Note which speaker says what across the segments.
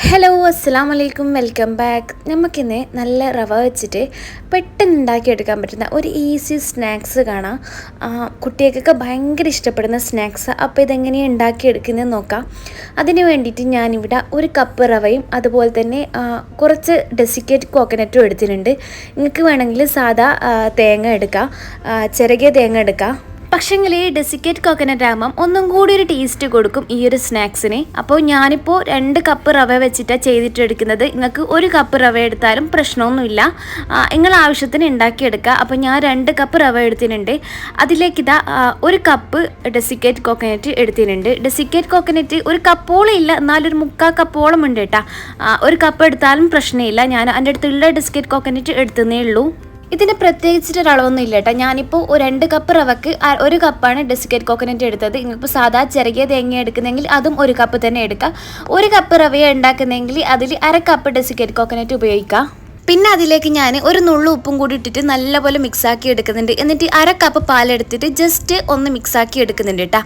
Speaker 1: Hello അസ്സലാമലൈക്കും welcome back. നമുക്കിന്ന് നല്ല റവ വെച്ചിട്ട് പെട്ടെന്ന് ഉണ്ടാക്കിയെടുക്കാൻ പറ്റുന്ന ഒരു ഈസി സ്നാക്സ് കാണാം. കുട്ടികൾക്കൊക്കെ ഭയങ്കര ഇഷ്ടപ്പെടുന്ന സ്നാക്സ്. അപ്പോൾ ഇതെങ്ങനെയാണ് ഉണ്ടാക്കിയെടുക്കുന്നത് നോക്കാം. അതിന് വേണ്ടിയിട്ട് ഞാനിവിടെ ഒരു കപ്പ് റവയും അതുപോലെ തന്നെ കുറച്ച് ഡെസിക്കേറ്റ് കോക്കനട്ടും എടുത്തിട്ടുണ്ട്. നിങ്ങൾക്ക് വേണമെങ്കിൽ സാധാ തേങ്ങ എടുക്കാം, ചിരകിയ തേങ്ങ എടുക്കാം. പക്ഷേങ്കിൽ ഈ ഡെസിക്കേറ്റ് കോക്കനട്ട് ആകുമ്പം ഒന്നും കൂടി ഒരു ടേസ്റ്റ് കൊടുക്കും ഈ ഒരു സ്നാക്സിന്. അപ്പോൾ ഞാനിപ്പോൾ 2 കപ്പ് റവ വെച്ചിട്ടാണ് ചെയ്തിട്ടെടുക്കുന്നത്. നിങ്ങൾക്ക് 1 കപ്പ് റവ എടുത്താലും പ്രശ്നമൊന്നുമില്ല, നിങ്ങൾ ആവശ്യത്തിന് ഉണ്ടാക്കിയെടുക്കുക. അപ്പോൾ ഞാൻ 2 കപ്പ് റവ എടുത്തിട്ടുണ്ട്. അതിലേക്ക് ഇതാ 1 കപ്പ് ഡെസിക്കേറ്റ് കോക്കനട്ട് എടുത്തിട്ടുണ്ട്. ഡെസിക്കേറ്റ് കോക്കനട്ട് ഒരു കപ്പോളം ഇല്ല, എന്നാലൊരു 3/4 കപ്പോളം ഉണ്ട് കേട്ടോ. 1 കപ്പ് എടുത്താലും പ്രശ്നമില്ല. ഞാൻ എൻ്റെ അടുത്തുള്ള ഡെസിക്കേറ്റ് കോക്കനട്ട് എടുത്തതേ ഉള്ളൂ. ഇതിന് പ്രത്യേകിച്ചിട്ടൊരളവൊന്നും ഇല്ല കേട്ടോ. ഞാനിപ്പോൾ 2 കപ്പ് റവക്ക് 1 കപ്പാണ് ഡെസിക്കേറ്റ് കോക്കനട്ട് എടുത്തത്. നിങ്ങളിപ്പോൾ സാധാ ചെറിയ തേങ്ങ എടുക്കുന്നെങ്കിൽ അതും 1 കപ്പ് തന്നെ എടുക്കുക. 1 കപ്പ് റവയാണ് ഉണ്ടാക്കുന്നെങ്കിൽ അതിൽ 1/2 കപ്പ് ഡെസിക്കേറ്റ് കോക്കനട്ട് ഉപയോഗിക്കുക. പിന്നെ അതിലേക്ക് ഞാൻ ഒരു നുള്ളു ഉപ്പും കൂടി ഇട്ടിട്ട് നല്ലപോലെ മിക്സാക്കി എടുക്കുന്നുണ്ട്. എന്നിട്ട് 1/2 കപ്പ് പാലെടുത്തിട്ട് ജസ്റ്റ് ഒന്ന് മിക്സാക്കി എടുക്കുന്നുണ്ട് കേട്ടോ.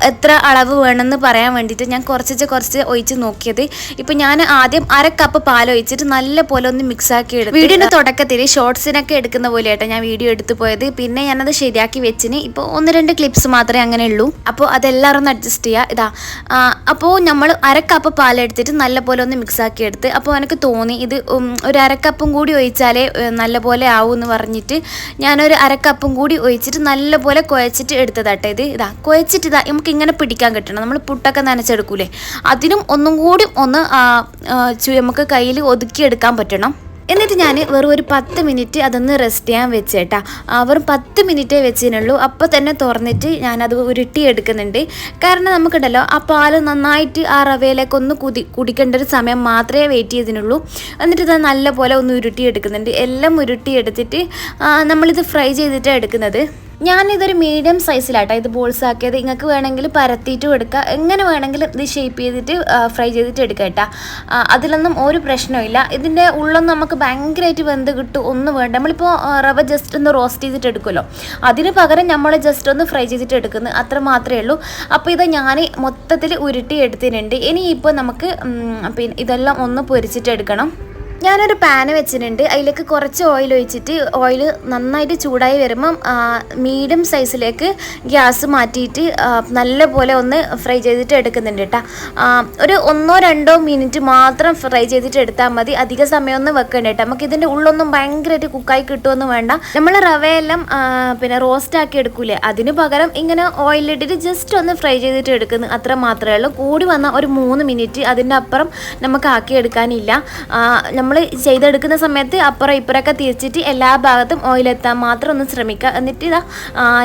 Speaker 1: എത്ര അളവ് വേണമെന്ന് പറയാൻ വേണ്ടിയിട്ട് ഞാൻ കുറച്ച് ഒഴിച്ച് നോക്കിയത്. ഇപ്പം ഞാൻ ആദ്യം 1/2 കപ്പ് പാൽ ഒഴിച്ചിട്ട് നല്ലപോലെ ഒന്ന് മിക്സാക്കി എടുത്തു. വീഡിയോയുടെ തുടക്കത്തിൽ ഷോർട്സിനൊക്കെ എടുക്കുന്ന പോലെ കേട്ടോ ഞാൻ വീഡിയോ എടുത്തു പോയത്. പിന്നെ ഞാനത് ശരിയാക്കി വെച്ചിന്. ഇപ്പോൾ 1-2 ക്ലിപ്സ് മാത്രമേ അങ്ങനെ ഉള്ളൂ. അപ്പോൾ അതെല്ലാവരും ഒന്ന് അഡ്ജസ്റ്റ് ചെയ്യുക. ഇതാ അപ്പോൾ നമ്മൾ 1/2 കപ്പ് പാലെടുത്തിട്ട് നല്ലപോലെ ഒന്ന് മിക്സാക്കി എടുത്ത്. അപ്പോൾ എനിക്ക് തോന്നി ഇത് ഒരു 1/2 കപ്പും കൂടി ഒഴിച്ചാലേ നല്ലപോലെ ആവും എന്ന് പറഞ്ഞിട്ട് ഞാനൊരു 1/2 കപ്പും കൂടി ഒഴിച്ചിട്ട് നല്ലപോലെ കുഴച്ചിട്ട് എടുത്തതാട്ടെ. ഇതാ കുഴച്ചിട്ട് ഇതാ നമുക്ക് ഇങ്ങനെ പിടിക്കാൻ കിട്ടണം. നമ്മൾ പുട്ടൊക്കെ നനച്ചെടുക്കൂലേ, അതിനും ഒന്നും കൂടി ഒന്ന് നമുക്ക് കയ്യിൽ ഒതുക്കിയെടുക്കാൻ പറ്റണം. എന്നിട്ട് ഞാൻ വെറും ഒരു 10 മിനിറ്റ് അതൊന്ന് റെസ്റ്റ് ചെയ്യാൻ വെച്ചേട്ടാ. വെറും 10 മിനിറ്റേ വെച്ചതിനുള്ളൂ. അപ്പോൾ തന്നെ തുറന്നിട്ട് ഞാനത് ഉരുട്ടി എടുക്കുന്നുണ്ട്. കാരണം നമുക്കുണ്ടല്ലോ ആ പാൽ നന്നായിട്ട് ആ റവയിലേക്ക് ഒന്ന് കുടിക്കേണ്ട ഒരു സമയം മാത്രമേ വെയിറ്റ് ചെയ്തിനുള്ളൂ. എന്നിട്ട് ഇത് നല്ലപോലെ ഒന്ന് ഉരുട്ടി എടുക്കുന്നുണ്ട്. എല്ലാം ഉരുട്ടി എടുത്തിട്ട് നമ്മളിത് ഫ്രൈ ചെയ്തിട്ടാണ് എടുക്കുന്നത്. ഞാനിതൊരു മീഡിയം സൈസിലാട്ടോ ഇത് ബോൾസ് ആക്കിയത്. നിങ്ങൾക്ക് വേണമെങ്കിൽ പരത്തിയിട്ടും എടുക്കുക, എങ്ങനെ വേണമെങ്കിലും ഇത് ഷേപ്പ് ചെയ്തിട്ട് ഫ്രൈ ചെയ്തിട്ട് എടുക്കുക കേട്ടോ. അതിലൊന്നും ഒരു പ്രശ്നമില്ല. ഇതിൻ്റെ ഉള്ളൊന്നും നമുക്ക് ഭയങ്കരമായിട്ട് വെന്ത് കിട്ടും ഒന്നും വേണ്ട. നമ്മളിപ്പോൾ റവ ജസ്റ്റ് ഒന്ന് റോസ്റ്റ് ചെയ്തിട്ട് എടുക്കുമല്ലോ, അതിന് പകരം നമ്മൾ ജസ്റ്റ് ഒന്ന് ഫ്രൈ ചെയ്തിട്ട് എടുക്കുന്നത് അത്ര മാത്രമേ ഉള്ളൂ. അപ്പോൾ ഇത് ഞാൻ മൊത്തത്തിൽ ഉരുട്ടി എടുത്തിട്ടുണ്ട്. ഇനിയിപ്പോൾ നമുക്ക് പിന്നെ ഇതെല്ലാം ഒന്ന് പൊരിച്ചിട്ട് എടുക്കണം. ഞാനൊരു പാന് വെച്ചിട്ടുണ്ട്. അതിലേക്ക് കുറച്ച് ഓയിൽ ഒഴിച്ചിട്ട് ഓയിൽ നന്നായിട്ട് ചൂടായി വരുമ്പം മീഡിയം സൈസിലേക്ക് ഗ്യാസ് മാറ്റിയിട്ട് നല്ലപോലെ ഒന്ന് ഫ്രൈ ചെയ്തിട്ട് എടുക്കുന്നുണ്ട് കേട്ടോ. ഒരു 1-2 മിനിറ്റ് മാത്രം ഫ്രൈ ചെയ്തിട്ട് എടുത്താൽ മതി. അധിക സമയമൊന്നും വെക്കണ്ട കേട്ടോ. നമുക്ക് ഇതിൻ്റെ ഉള്ളൊന്നും ഭയങ്കരമായിട്ട് കുക്കായി കിട്ടുമൊന്നും വേണ്ട. നമ്മൾ റവയെല്ലാം പിന്നെ റോസ്റ്റ് ആക്കി എടുക്കൂലേ, അതിന് പകരം ഇങ്ങനെ ഓയിലിട്ടിട്ട് ജസ്റ്റ് ഒന്ന് ഫ്രൈ ചെയ്തിട്ട് എടുക്കുന്നത് അത്ര മാത്രമേ ഉള്ളൂ. കൂടി വന്നാൽ ഒരു 3 മിനിറ്റ്, അതിൻ്റെ അപ്പുറം നമുക്ക് ആക്കിയെടുക്കാനില്ല. നമ്മൾ ചെയ്തെടുക്കുന്ന സമയത്ത് അപ്പുറം ഇപ്പുറമൊക്കെ തിരിച്ചിട്ട് എല്ലാ ഭാഗത്തും ഓയിലെത്താൻ മാത്രം ഒന്ന് ശ്രമിക്കുക. എന്നിട്ട് ഇതാ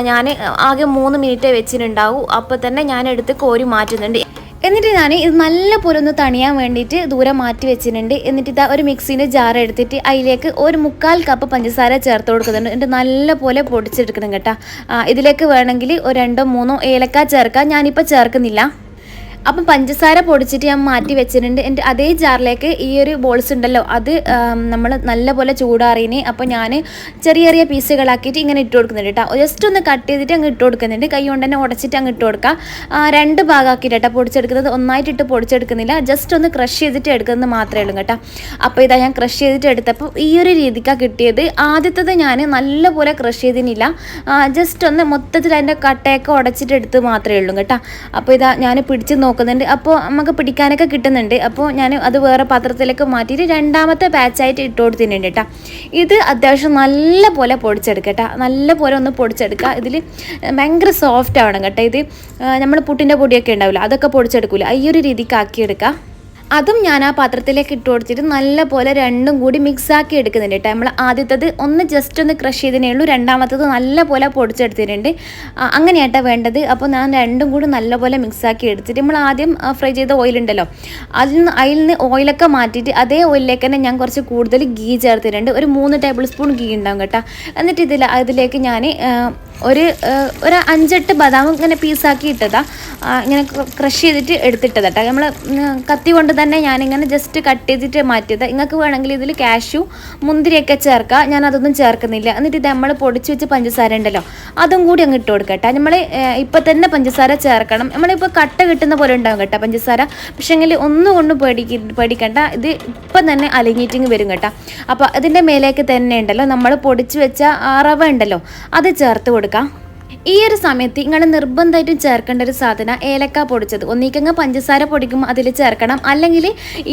Speaker 1: ഞാൻ ആകെ 3 മിനിറ്റ് വെച്ചിട്ടുണ്ടാവും. അപ്പോൾ തന്നെ ഞാൻ എടുത്ത് കോരി മാറ്റുന്നുണ്ട്. എന്നിട്ട് ഞാൻ ഇത് നല്ലപോലെ ഒന്ന് തണിയാൻ വേണ്ടിയിട്ട് ദൂരെ മാറ്റി വെച്ചിട്ടുണ്ട്. എന്നിട്ട് ഇതാ ഒരു മിക്സീൻ്റെ ജാർ എടുത്തിട്ട് അതിലേക്ക് ഒരു 1/4 കപ്പ് പഞ്ചസാര ചേർത്ത് കൊടുക്കുന്നുണ്ട്. എന്നിട്ട് നല്ലപോലെ പൊടിച്ചെടുക്കണം കേട്ടോ. ഇതിലേക്ക് വേണമെങ്കിൽ ഒരു 2-3 ഏലക്ക ചേർക്കാം. ഞാനിപ്പോൾ ചേർക്കുന്നില്ല. അപ്പം പഞ്ചസാര പൊടിച്ചിട്ട് ഞാൻ മാറ്റി വെച്ചിട്ടുണ്ട്. എൻ്റെ അതേ ജാറിലേക്ക് ഈ ഒരു ബോൾസ് ഉണ്ടല്ലോ അത് നമ്മൾ നല്ലപോലെ ചൂടാറിന്. അപ്പോൾ ഞാൻ ചെറിയ പീസുകളാക്കിയിട്ട് ഇങ്ങനെ ഇട്ട് കൊടുക്കുന്നുണ്ട് കേട്ടോ. ജസ്റ്റ് ഒന്ന് കട്ട് ചെയ്തിട്ട് അങ്ങ് ഇട്ട് കൊടുക്കുന്നുണ്ട്. കൈ കൊണ്ട് തന്നെ ഉടച്ചിട്ട് അങ്ങ് ഇട്ട് കൊടുക്കുക. 2 ഭാഗമാക്കിയിട്ട് കേട്ടോ പൊടിച്ചെടുക്കുന്നത്. ഒന്നായിട്ടിട്ട് പൊടിച്ചെടുക്കുന്നില്ല, ജസ്റ്റ് ഒന്ന് ക്രഷ് ചെയ്തിട്ട് എടുക്കുന്നത് മാത്രമേ ഉള്ളൂ കേട്ടോ. അപ്പോൾ ഇതാ ഞാൻ ക്രഷ് ചെയ്തിട്ട് എടുത്തപ്പോൾ ഈ ഒരു രീതിക്കാണ് കിട്ടിയത്. ആദ്യത്തത് ഞാൻ നല്ലപോലെ ക്രഷ് ചെയ്തിനില്ല, ജസ്റ്റ് ഒന്ന് മൊത്തത്തിൽ അതിൻ്റെ കട്ടയൊക്കെ ഉടച്ചിട്ട് എടുത്ത് മാത്രമേ ഉള്ളൂ കേട്ടോ. അപ്പോൾ ഇതാ ഞാൻ പിടിച്ച് നോക്കുന്നുണ്ട്. അപ്പോൾ നമുക്ക് പിടിക്കാനൊക്കെ കിട്ടുന്നുണ്ട്. അപ്പോൾ ഞാൻ അത് വേറെ പാത്രത്തിലേക്ക് മാറ്റിയിട്ട് 2ാമത്തെ ബാച്ചായിട്ട് ഇട്ട് കൊടുത്തിട്ടുണ്ട് കേട്ടോ. ഇത് അത്യാവശ്യം നല്ലപോലെ പൊടിച്ചെടുക്കട്ടോ. നല്ലപോലെ ഒന്ന് പൊടിച്ചെടുക്കുക. ഇതിൽ ഭയങ്കര സോഫ്റ്റ് ആവണം കേട്ടോ. ഇത് നമ്മൾ പുട്ടിൻ്റെ പൊടിയൊക്കെ ഉണ്ടാവില്ല, അതൊക്കെ പൊടിച്ചെടുക്കില്ല. ഈ ഒരു രീതിക്ക് ആക്കിയെടുക്കുക. അതും ഞാൻ ആ പാത്രത്തിലേക്ക് ഇട്ട് കൊടുത്തിട്ട് നല്ലപോലെ രണ്ടും കൂടി മിക്സാക്കി എടുക്കുന്നുണ്ട് കേട്ടോ. നമ്മൾ ആദ്യത്തത് ഒന്ന് ജസ്റ്റ് ഒന്ന് ക്രഷ് ചെയ്തതിനേ ഉള്ളൂ, 2ാമത്തത് നല്ലപോലെ പൊടിച്ചെടുത്തിട്ടുണ്ട്. അങ്ങനെയാട്ടോ വേണ്ടത്. അപ്പോൾ ഞാൻ രണ്ടും കൂടി നല്ലപോലെ മിക്സാക്കി എടുത്തിട്ട് നമ്മൾ ആദ്യം ഫ്രൈ ചെയ്ത ഓയിലുണ്ടല്ലോ അതിൽ നിന്ന് ഓയിലൊക്കെ മാറ്റിയിട്ട് അതേ ഓയിലിലേക്ക് തന്നെ ഞാൻ കുറച്ച് കൂടുതൽ ഗീ ചേർത്തിട്ടുണ്ട്. ഒരു 3 ടേബിൾ സ്പൂൺ ഗീ ഉണ്ടാവും കേട്ടോ. എന്നിട്ട് അതിലേക്ക് ഞാൻ ഒരു 5-8 ബദാം ഇങ്ങനെ പീസാക്കി ഇട്ടതാ, ഇങ്ങനെ ക്രഷ് ചെയ്തിട്ട് എടുത്തിട്ടതാ. നമ്മൾ കത്തി കൊണ്ട് തന്നെ ഞാനിങ്ങനെ ജസ്റ്റ് കട്ട് ചെയ്തിട്ട് മാറ്റിയത്. നിങ്ങൾക്ക് വേണമെങ്കിൽ ഇതിൽ കാഷ്യൂ മുന്തിരിയൊക്കെ ചേർക്കാം, ഞാൻ അതൊന്നും ചേർക്കുന്നില്ല. എന്നിട്ട് ഇത് നമ്മൾ പൊടിച്ച് വെച്ച് പഞ്ചസാര ഉണ്ടല്ലോ അതും കൂടി അങ്ങ് ഇട്ട് കൊടുക്കട്ടെ. നമ്മൾ ഇപ്പം തന്നെ പഞ്ചസാര ചേർക്കണം. നമ്മളിപ്പോൾ കട്ട കിട്ടുന്ന പോലെ ഉണ്ടാകും കേട്ടോ പഞ്ചസാര, പക്ഷേങ്കിൽ ഒന്നും കൊണ്ടും പേടിക്കണ്ട, ഇത് ഇപ്പം തന്നെ അലിഞ്ഞിട്ടിങ് വരും കേട്ടോ. അപ്പോൾ അതിൻ്റെ മേലേക്ക് തന്നെ ഉണ്ടല്ലോ നമ്മൾ പൊടിച്ച് വെച്ച റവ ഉണ്ടല്ലോ അത് ചേർത്ത് കൊടുക്കാം. ഈ ഒരു സമയത്ത് നിങ്ങൾ നിർബന്ധമായിട്ടും ചേർക്കേണ്ട ഒരു സാധനം ഏലക്ക പൊടിച്ചത്. ഒന്നിക്കങ്ങ് പഞ്ചസാര പൊടിക്കുമ്പോൾ അതിൽ ചേർക്കണം, അല്ലെങ്കിൽ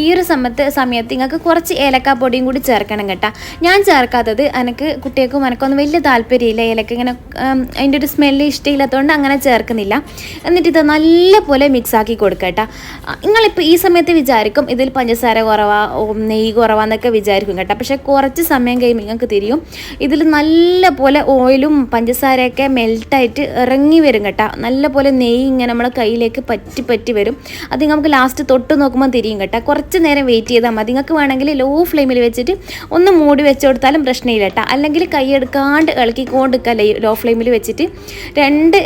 Speaker 1: ഈ ഒരു സമയത്ത് നിങ്ങൾക്ക് കുറച്ച് ഏലക്ക പൊടിയും കൂടി ചേർക്കണം കേട്ടോ. ഞാൻ ചേർക്കാത്തത് എനിക്ക് കുട്ടികൾക്കും എനിക്കൊന്നും വലിയ താല്പര്യമില്ല, ഏലക്ക ഇങ്ങനെ അതിൻ്റെ ഒരു സ്മെല്ല് ഇഷ്ടമില്ലാത്തതുകൊണ്ട് അങ്ങനെ ചേർക്കുന്നില്ല. എന്നിട്ട് ഇത് നല്ലപോലെ മിക്സാക്കി കൊടുക്കുക കേട്ടോ. നിങ്ങളിപ്പോൾ ഈ സമയത്ത് വിചാരിക്കും ഇതിൽ പഞ്ചസാര കുറവാ, നെയ്യ് കുറവാന്നൊക്കെ വിചാരിക്കും കേട്ടോ. പക്ഷേ കുറച്ച് സമയം കഴിയുമ്പോൾ നിങ്ങൾക്ക് തിരിയും ഇതിൽ നല്ലപോലെ ഓയിലും പഞ്ചസാരയൊക്കെ മെൽട്ടായിട്ട് ഇറങ്ങി വരും കേട്ടോ. നല്ലപോലെ നെയ്യ് ഇങ്ങനെ നമ്മളെ കയ്യിലേക്ക് പറ്റി വരും. അത് നമുക്ക് ലാസ്റ്റ് തൊട്ട് നോക്കുമ്പോൾ തിരിയും കേട്ടോ. കുറച്ച് നേരം വെയിറ്റ് ചെയ്താൽ മതി. നിങ്ങൾക്ക് വേണമെങ്കിൽ ലോ ഫ്ലെയിമിൽ വെച്ചിട്ട് ഒന്ന് മൂടി വെച്ച് കൊടുത്താലും പ്രശ്നമില്ല കേട്ടോ. അല്ലെങ്കിൽ കൈ എടുക്കാണ്ട് ഇളക്കിക്കൊണ്ടിരിക്കുക ലോ ഫ്ലെയിമിൽ വെച്ചിട്ട്.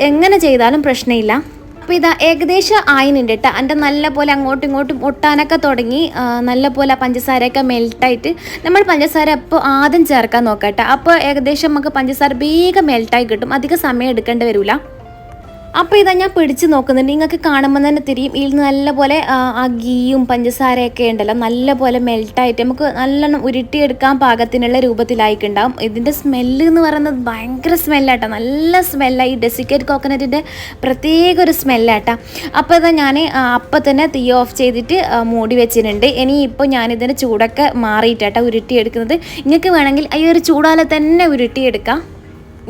Speaker 1: എങ്ങനെ ചെയ്താലും പ്രശ്നമില്ല. അപ്പോൾ ഇതാ ഏകദേശം ആയിനുണ്ട് കേട്ടോ. എൻ്റെ നല്ലപോലെ അങ്ങോട്ടും ഇങ്ങോട്ടും ഒട്ടാനൊക്കെ തുടങ്ങി. നല്ലപോലെ പഞ്ചസാരയൊക്കെ മെൽട്ടായിട്ട് നമ്മൾ പഞ്ചസാര അപ്പോൾ ആദ്യം ചേർക്കാൻ നോക്കാം കേട്ടോ. അപ്പോൾ ഏകദേശം നമുക്ക് പഞ്ചസാര വേഗം മെൽട്ടായി കിട്ടും, അധികം സമയം എടുക്കേണ്ടി വരില്ല. അപ്പോൾ ഇതാ ഞാൻ പിടിച്ച് നോക്കുന്നുണ്ട്, നിങ്ങൾക്ക് കാണുമ്പോൾ തന്നെ തിരിയും. ഇതിൽ നല്ലപോലെ ആ ഗീയും പഞ്ചസാരയൊക്കെ ഉണ്ടല്ലോ നല്ലപോലെ മെൽട്ടായിട്ട് നമുക്ക് നല്ലോണം ഉരുട്ടിയെടുക്കാൻ പാകത്തിനുള്ള രൂപത്തിലായിട്ടുണ്ടാവും. ഇതിൻ്റെ സ്മെല്ല് എന്ന് പറയുന്നത് ഭയങ്കര സ്മെല്ലാട്ടോ, നല്ല സ്മെല്ലായി. ഈ ഡെസിക്കേറ്റ് കോക്കനറ്റിൻ്റെ പ്രത്യേക ഒരു സ്മെല്ലാട്ടോ. അപ്പോൾ ഇതാ ഞാൻ അപ്പം തന്നെ തീ ഓഫ് ചെയ്തിട്ട് മൂടി വെച്ചിട്ടുണ്ട്. ഇനി ഇപ്പോൾ ഞാനിതിൻ്റെ ചൂടൊക്കെ മാറിയിട്ടാട്ടോ ഉരുട്ടിയെടുക്കുന്നത്. നിങ്ങൾക്ക് വേണമെങ്കിൽ ഈ ഒരു ചൂടാലെ തന്നെ ഉരുട്ടിയെടുക്കാം.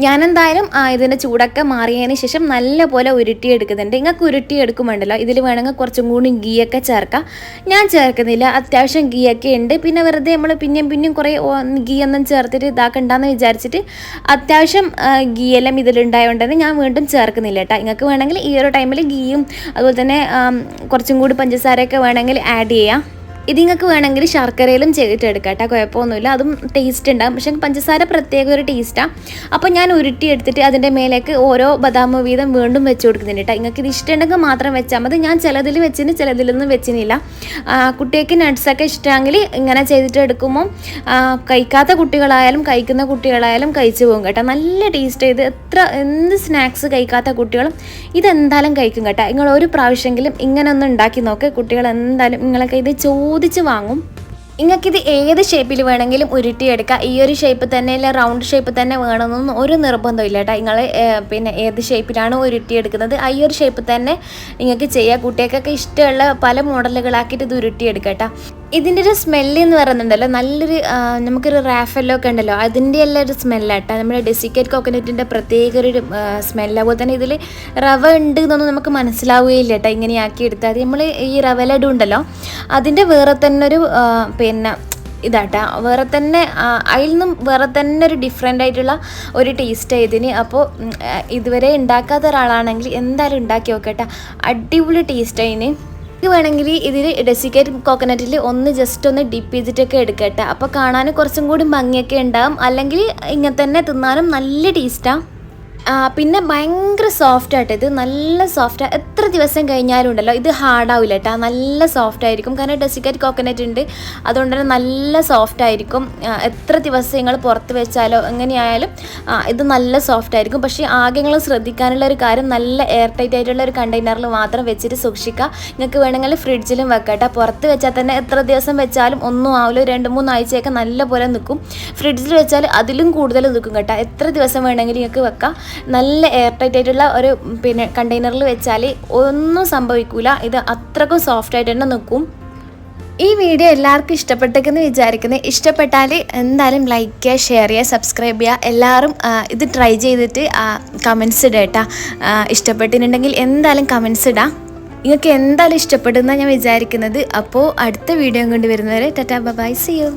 Speaker 1: ഞാനെന്തായാലും ഇതിൻ്റെ ചൂടൊക്കെ മാറിയതിന് ശേഷം നല്ലപോലെ ഉരുട്ടിയെടുക്കുന്നുണ്ട്. നിങ്ങൾക്ക് ഉരുട്ടിയെടുക്കുമ്പോണ്ടല്ലോ ഇതിൽ വേണമെങ്കിൽ കുറച്ചും കൂടി ഗീയൊക്കെ ചേർക്കാം. ഞാൻ ചേർക്കുന്നില്ല, അത്യാവശ്യം ഗീയൊക്കെ ഉണ്ട്. പിന്നെ വെറുതെ നമ്മൾ പിന്നെയും കുറേ ഗീയൊന്നും ചേർത്തിട്ട് ഇതാക്കണ്ടെന്ന് വിചാരിച്ചിട്ട് അത്യാവശ്യം ഗീയെല്ലാം ഇതിലുണ്ടായതുകൊണ്ട് തന്നെ ഞാൻ വീണ്ടും ചേർക്കുന്നില്ല കേട്ടോ. നിങ്ങൾക്ക് വേണമെങ്കിൽ ഈ ഒരു ടൈമിൽ ഗീയും അതുപോലെ തന്നെ കുറച്ചും കൂടി പഞ്ചസാരയൊക്കെ വേണമെങ്കിൽ ആഡ് ചെയ്യാം. ഇത് നിങ്ങൾക്ക് വേണമെങ്കിൽ ശർക്കരയിലും ചെയ്തിട്ടെടുക്കാം കേട്ടോ, കുഴപ്പമൊന്നുമില്ല, അതും ടേസ്റ്റ് ഉണ്ടാകും. പക്ഷേ പഞ്ചസാര പ്രത്യേക ഒരു ടേസ്റ്റാണ്. അപ്പോൾ ഞാൻ ഉരുട്ടിയെടുത്തിട്ട് അതിൻ്റെ മേലേക്ക് ഓരോ ബദാം വീതം വീണ്ടും വെച്ച് കൊടുക്കുന്നുണ്ട് കേട്ടോ. നിങ്ങൾക്ക് ഇത് ഇഷ്ടമുണ്ടെങ്കിൽ മാത്രം വെച്ചാൽ മതി. ഞാൻ ചിലതിൽ വെച്ചിന് ചിലതിലൊന്നും വെച്ചിനില്ല. കുട്ടികൾക്ക് നട്ട്സൊക്കെ ഇഷ്ടമെങ്കിൽ ഇങ്ങനെ ചെയ്തിട്ട് എടുക്കുമ്പോൾ കഴിക്കാത്ത കുട്ടികളായാലും കഴിക്കുന്ന കുട്ടികളായാലും കഴിച്ചു പോകും കേട്ടോ. നല്ല ടേസ്റ്റ്. ഇത് എന്ത് സ്നാക്സ് കഴിക്കാത്ത കുട്ടികളും ഇതെന്തായാലും കഴിക്കും കേട്ടോ. നിങ്ങൾ ഒരു പ്രാവശ്യമെങ്കിലും ഇങ്ങനെ ഒന്ന് ഉണ്ടാക്കി നോക്ക്, കുട്ടികൾ എന്തായാലും നിങ്ങളൊക്കെ ഇത് ചോദിച്ച് വാങ്ങും. നിങ്ങൾക്കിത് ഏത് ഷേപ്പിൽ വേണമെങ്കിലും ഉരുട്ടിയെടുക്കാം. ഈ ഒരു ഷേപ്പ് തന്നെ അല്ല റൗണ്ട് ഷേപ്പ് തന്നെ വേണമെന്നൊന്നും ഒരു നിർബന്ധമില്ല കേട്ടോ. നിങ്ങൾ പിന്നെ ഏത് ഷേപ്പിലാണ് ഉരുട്ടിയെടുക്കുന്നത് ആ ഈ ഒരു ഷേപ്പ് തന്നെ നിങ്ങൾക്ക് ചെയ്യാം. കുട്ടികൾക്കൊക്കെ ഇഷ്ടമുള്ള പല മോഡലുകളാക്കിയിട്ട് ഇത് ഉരുട്ടിയെടുക്കാം കേട്ടോ. ഇതിൻ്റെ ഒരു സ്മെല്ല് എന്ന് പറയുന്നുണ്ടല്ലോ നല്ലൊരു നമുക്കൊരു റാഫെല്ലോ ഒക്കെ ഉണ്ടല്ലോ അതിൻ്റെ എല്ലാം ഒരു സ്മെല്ലാട്ടോ. നമ്മുടെ ഡെസിക്കേറ്റ് കോക്കനറ്റിൻ്റെ പ്രത്യേക ഒരു സ്മെല്ല്. അതുപോലെ തന്നെ ഇതിൽ റവ ഉണ്ട് എന്നൊന്നും നമുക്ക് മനസ്സിലാവുകയില്ല കേട്ടോ ഇങ്ങനെയാക്കി എടുത്താൽ. നമ്മൾ ഈ റവ ലഡു ഉണ്ടല്ലോ അതിൻ്റെ വേറെ തന്നെ ഒരു പിന്നെ ഇതാട്ടാ വേറെ തന്നെ അതിൽ നിന്നും വേറെ തന്നെ ഒരു ഡിഫറെൻ്റ് ആയിട്ടുള്ള ഒരു ടേസ്റ്റ് ഇതിന്. അപ്പോൾ ഇതുവരെ ഉണ്ടാക്കാത്ത ഒരാളാണെങ്കിൽ എന്തായാലും ഉണ്ടാക്കി നോക്കട്ടെ, അടിപൊളി ടേസ്റ്റ് അതിന്. വേണമെങ്കിൽ ഇതിൽ ഡെസിക്കേറ്റ് കോക്കനറ്റിൽ ഒന്ന് ജസ്റ്റ് ഒന്ന് ഡിപ്പ് ചെയ്തിട്ടൊക്കെ എടുക്കട്ടെ. അപ്പോൾ കാണാൻ കുറച്ചും കൂടി ഭംഗിയൊക്കെ ഉണ്ടാകും, അല്ലെങ്കിൽ ഇങ്ങനെ തന്നെ തിന്നാനും നല്ല ടേസ്റ്റാണ്. പിന്നെ ഭയങ്കര സോഫ്റ്റായിട്ട്, ഇത് നല്ല സോഫ്റ്റാണ്. എത്ര ദിവസം കഴിഞ്ഞാലും ഉണ്ടല്ലോ ഇത് ഹാർഡാവില്ല കേട്ടോ, നല്ല സോഫ്റ്റ് ആയിരിക്കും. കാരണം ഡെസിക്കേറ്റ് കോക്കനറ്റ് ഉണ്ട്, അതുകൊണ്ട് തന്നെ നല്ല സോഫ്റ്റ് ആയിരിക്കും. എത്ര ദിവസം നിങ്ങൾ പുറത്ത് വെച്ചാലോ എങ്ങനെയായാലും ഇത് നല്ല സോഫ്റ്റ് ആയിരിക്കും. പക്ഷേ ആകെ നിങ്ങൾ ശ്രദ്ധിക്കാനുള്ള ഒരു കാര്യം നല്ല എയർ ടൈറ്റ് ആയിട്ടുള്ള ഒരു കണ്ടെയ്നറിൽ മാത്രം വെച്ചിട്ട് സൂക്ഷിക്കുക. നിങ്ങൾക്ക് വേണമെങ്കിൽ ഫ്രിഡ്ജിലും വെക്കട്ടെ. പുറത്ത് വെച്ചാൽ തന്നെ എത്ര ദിവസം വെച്ചാലും ഒന്നും ആവില്ല, 2-3 ആഴ്ചയൊക്കെ നല്ല പോലെ നിൽക്കും. ഫ്രിഡ്ജിൽ വെച്ചാൽ അതിലും കൂടുതൽ നിൽക്കും കേട്ടോ. എത്ര ദിവസം വേണമെങ്കിലും നിങ്ങൾക്ക് വെക്കാം. നല്ല എയർ ടൈറ്റ് ആയിട്ടുള്ള ഒരു പിന്നെ കണ്ടെയ്നറിൽ വെച്ചാൽ ഒന്നും സംഭവിക്കില്ല. ഇത് അത്രക്കും സോഫ്റ്റായിട്ട് തന്നെ നിൽക്കും. ഈ വീഡിയോ എല്ലാവർക്കും ഇഷ്ടപ്പെട്ടെന്ന് വിചാരിക്കുന്നത്. ഇഷ്ടപ്പെട്ടാൽ എന്തായാലും ലൈക്ക് ചെയ്യുക, ഷെയർ ചെയ്യുക, സബ്സ്ക്രൈബ് ചെയ്യുക. എല്ലാവരും ഇത് ട്രൈ ചെയ്തിട്ട് കമൻസ് ഇടുക കേട്ടോ. ഇഷ്ടപ്പെട്ടിട്ടുണ്ടെങ്കിൽ എന്തായാലും കമൻസ് ഇടാം. നിങ്ങൾക്ക് എന്തായാലും ഇഷ്ടപ്പെടുന്ന ഞാൻ വിചാരിക്കുന്നത്. അപ്പോൾ അടുത്ത വീഡിയോ കൊണ്ടുവരുന്നവരെ ടാറ്റാ ബൈ, സീ യു.